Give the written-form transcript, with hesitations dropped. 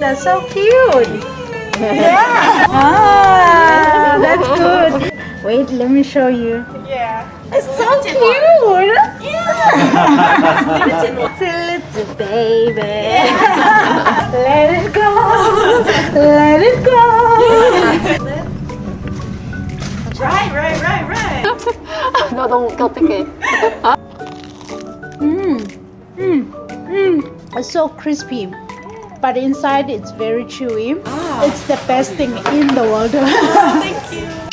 That's so cute. Yeah. Ah, that's good. Wait, let me show you. Yeah. It's so cute. Yeah. It's a little baby. Let it go. Let it go. Right. 너 너무 웃겨, 어떡해. It's so crispy, but inside it's very chewy. It's the best thing in the world. Thank you.